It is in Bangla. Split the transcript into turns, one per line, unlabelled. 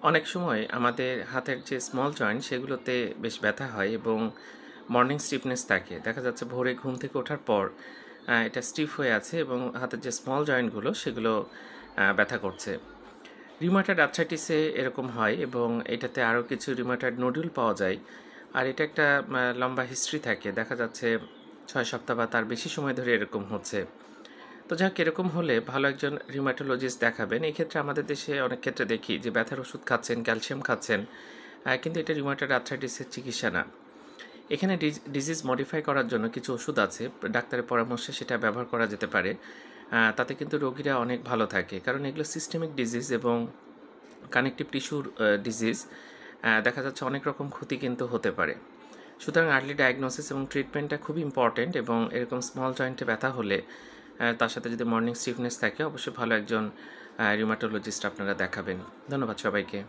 অনেক সময় আমাদের হাতের যে স্মল জয়েন্ট সেগুলোতে বেশ ব্যথা হয় এবং মর্নিং স্টিফনেস থাকে। দেখা যাচ্ছে ভোরে ঘুম থেকে ওঠার পর এটা স্টিফ হয়ে আছে এবং হাতের যে স্মল জয়েন্টগুলো সেগুলো ব্যথা করছে। রিউমাটয়েড আর্থ্রাইটিসে এরকম হয় এবং এটাতে আরও কিছু রিউমাটয়েড নোডুল পাওয়া যায়। আর এটা একটা লম্বা হিস্ট্রি থাকে, দেখা যাচ্ছে 6 সপ্তাহ বা তার বেশি সময় ধরে এরকম হচ্ছে। তো যাক, এরকম হলে ভালো একজন রিউমাটোলজিস্ট দেখাবেন। এই ক্ষেত্রে আমাদের দেশে অনেক ক্ষেত্রে দেখি যে ব্যথার ওষুধ খাচ্ছেন, ক্যালসিয়াম খাচ্ছেন, কিন্তু এটা রিউমাটয়েড আর্থ্রাইটিসের চিকিৎসা না। এখানে ডিজিজ মডিফাই করার জন্য কিছু ওষুধ আছে, ডাক্তারের পরামর্শে সেটা ব্যবহার করা যেতে পারে। তাতে কিন্তু রোগীরা অনেক ভালো থাকে, কারণ এগুলো সিস্টেমিক ডিজিজ এবং কানেকটিভ টিস্যুর ডিজিজ। দেখা যাচ্ছে অনেক রকম ক্ষতি কিন্তু হতে পারে। সুতরাং আর্লি ডায়াগনোসিস এবং ট্রিটমেন্টটা খুব ইম্পর্ট্যান্ট, এবং এরকম স্মল জয়েন্টে ব্যথা হলে তার সাথে যদি মর্নিং স্টিফনেস থাকে, অবশ্যই ভালো একজন রিউমাটোলজিস্ট আপনারা দেখাবেন। ধন্যবাদ সবাইকে।